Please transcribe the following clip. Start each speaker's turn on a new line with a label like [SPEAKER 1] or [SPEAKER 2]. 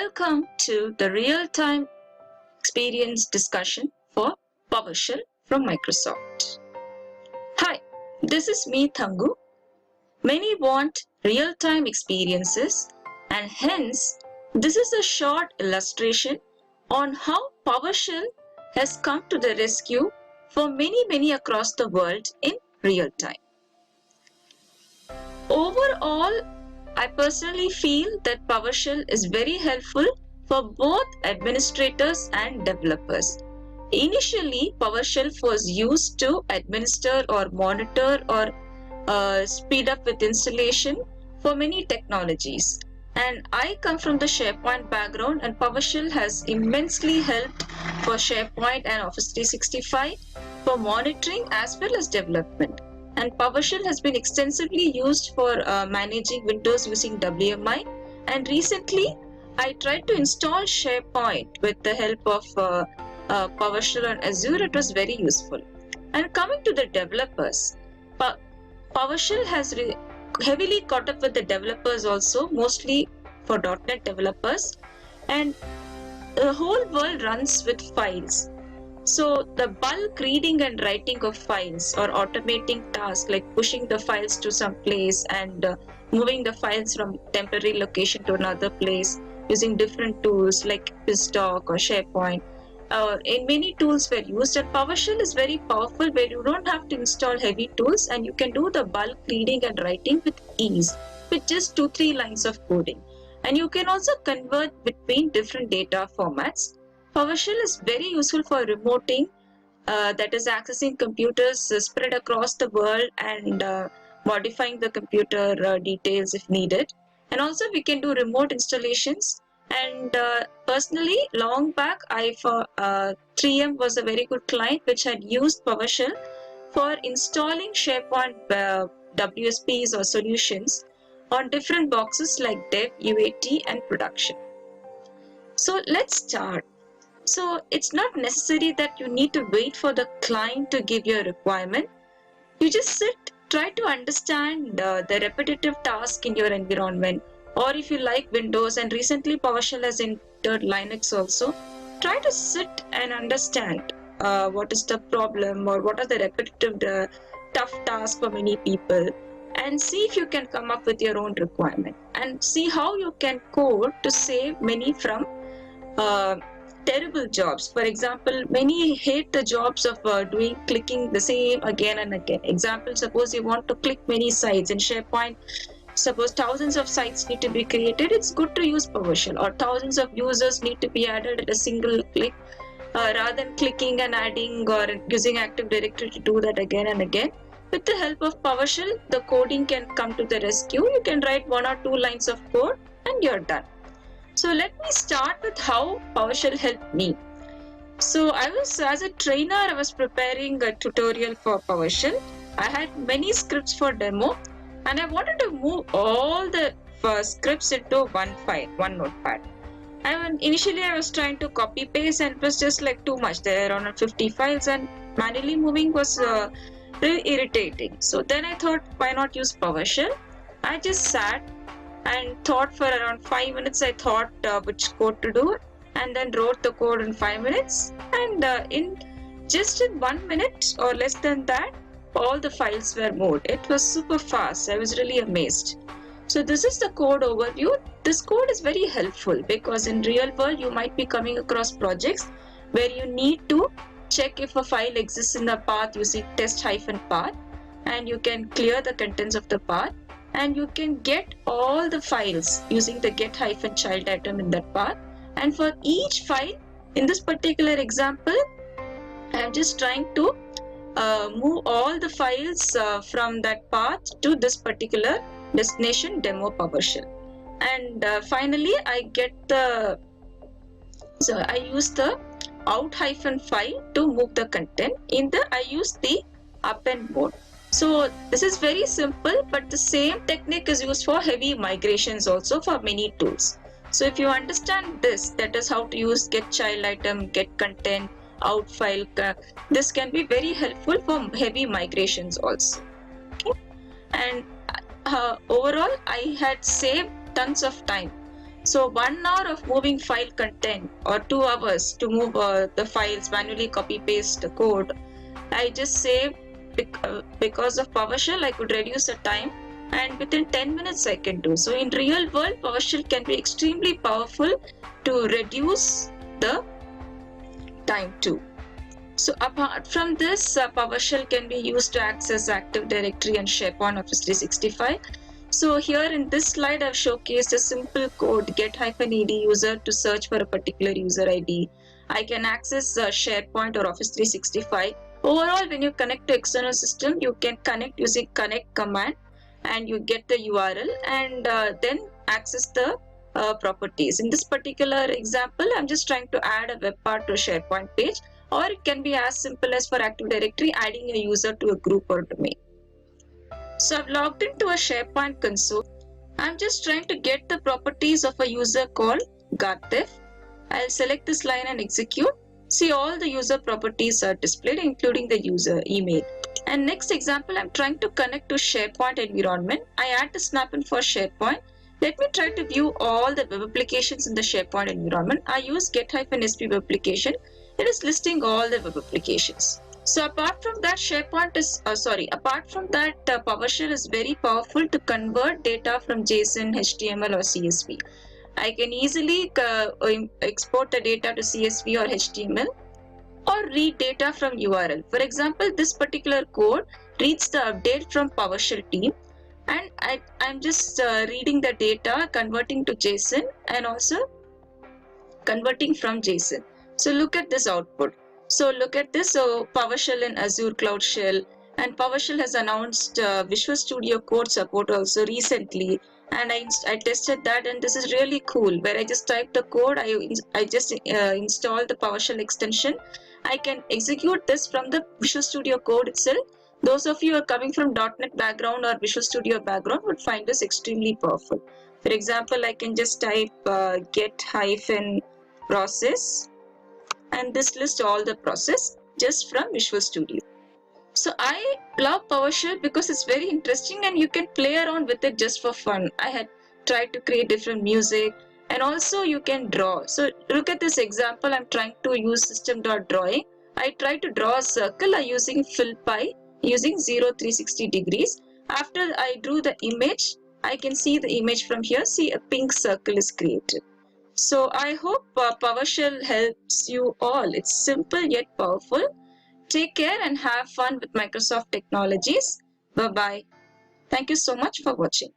[SPEAKER 1] Welcome to the real-time experience discussion for PowerShell from Microsoft. Hi, this is me Thangu. Many want real-time experiences and hence this is a short illustration on how PowerShell has come to the rescue for many across the world in real time. Overall, I personally feel that PowerShell is very helpful for both administrators and developers. Initially, PowerShell was used to administer or monitor or speed up with installation for many technologies. And I come from the SharePoint background, and PowerShell has immensely helped for SharePoint and Office 365 for monitoring as well as development. And PowerShell has been extensively used for managing Windows using WMI. And recently, I tried to install SharePoint with the help of PowerShell on Azure. It was very useful. And coming to the developers, PowerShell has heavily caught up with the developers also, mostly for .NET developers. And the whole world runs with files. So the bulk reading and writing of files or automating tasks like pushing the files to some place and moving the files from temporary location to another place using different tools like BizDoc or SharePoint. In many tools were used, and PowerShell is very powerful where you don't have to install heavy tools and you can do the bulk reading and writing with ease with just 2-3 lines of coding. And you can also convert between different data formats. PowerShell is very useful for remoting, that is accessing computers spread across the world and modifying the computer details if needed. And also we can do remote installations. And personally, long back, 3M was a very good client which had used PowerShell for installing SharePoint WSPs or solutions on different boxes like Dev, UAT and Production. So let's start. So it's not necessary that you need to wait for the client to give you a requirement. You just sit, try to understand the repetitive task in your environment. Or if you like Windows, and recently PowerShell has entered Linux also, try to sit and understand what is the problem or what are the repetitive tough tasks for many people, and see if you can come up with your own requirement and see how you can code to save many from terrible jobs. For example, many hate the jobs of clicking the same again and again. Example, suppose you want to click many sites in SharePoint. Suppose thousands of sites need to be created, it's good to use PowerShell. Or thousands of users need to be added at a single click, rather than clicking and adding or using Active Directory to do that again and again. With the help of PowerShell, the coding can come to the rescue. You can write 1 or 2 lines of code and you're done. So let me start with how PowerShell helped me. So as a trainer, I was preparing a tutorial for PowerShell. I had many scripts for demo. And I wanted to move all the scripts into one file, one notepad. And initially I was trying to copy paste and it was just like too much. There are around 50 files and manually moving was really irritating. So then I thought, why not use PowerShell? I just sat and thought for around 5 minutes. I thought which code to do and then wrote the code in 5 minutes. And in 1 minute or less than that, all the files were moved. It was super fast. I was really amazed. So this is the code overview. This code is very helpful because in real world you might be coming across projects where you need to check if a file exists in the path using test-path, and you can clear the contents of the path, and you can get all the files using the get-child item in that path. And for each file, in this particular example, I am just trying to move all the files from that path to this particular destination demo PowerShell. And finally I use the out-file to move the content. I use the append mode. So this is very simple, but the same technique is used for heavy migrations also for many tools. So if you understand this, that is how to use get child item, get content, out file, this can be very helpful for heavy migrations also. Okay? And overall I had saved tons of time So 1 hour of moving file content or 2 hours to move the files, manually copy paste the code, I just saved because of PowerShell. I could reduce the time, and within 10 minutes I can do. So in real world, PowerShell can be extremely powerful to reduce the time too. So apart from this, PowerShell can be used to access Active Directory and SharePoint Office 365. So here in this slide, I've showcased a simple code get-ed user to search for a particular user ID. I can access SharePoint or Office 365. Overall, when you connect to external system, you can connect using connect command, and you get the URL and then access the properties. In this particular example, I'm just trying to add a web part to a SharePoint page, or it can be as simple as for Active Directory adding a user to a group or domain. So I've logged into a SharePoint console. I'm just trying to get the properties of a user called Garthef. I'll select this line and execute. See, all the user properties are displayed, including the user email. And next example, I'm trying to connect to SharePoint environment. I add the snap-in for SharePoint. Let me try to view all the web applications in the SharePoint environment. I use get-sp web application. It is listing all the web applications. So apart from that, PowerShell is very powerful to convert data from JSON, HTML or CSV. I can easily export the data to CSV or HTML, or read data from URL. For example, this particular code reads the update from PowerShell team, and I'm just reading the data, converting to JSON and also converting from JSON. So look at this output. So look at this. So PowerShell in Azure Cloud Shell, and PowerShell has announced Visual Studio Code support also recently, and I tested that, and this is really cool. Where I just type the code, I just install the PowerShell extension. I can execute this from the Visual Studio Code itself. Those of you who are coming from .NET background or Visual Studio background would find this extremely powerful. For example, I can just type get-process, and this lists all the process just from Visual Studio. So I love PowerShell because it's very interesting and you can play around with it just for fun. I had tried to create different music, and also you can draw. So look at this example. I'm trying to use system.drawing. I try to draw a circle using FillPy using 0-360 degrees. After I drew the image, I can see the image from here. See, a pink circle is created. So I hope PowerShell helps you all. It's simple yet powerful. Take care and have fun with Microsoft technologies. Bye-bye. Thank you so much for watching.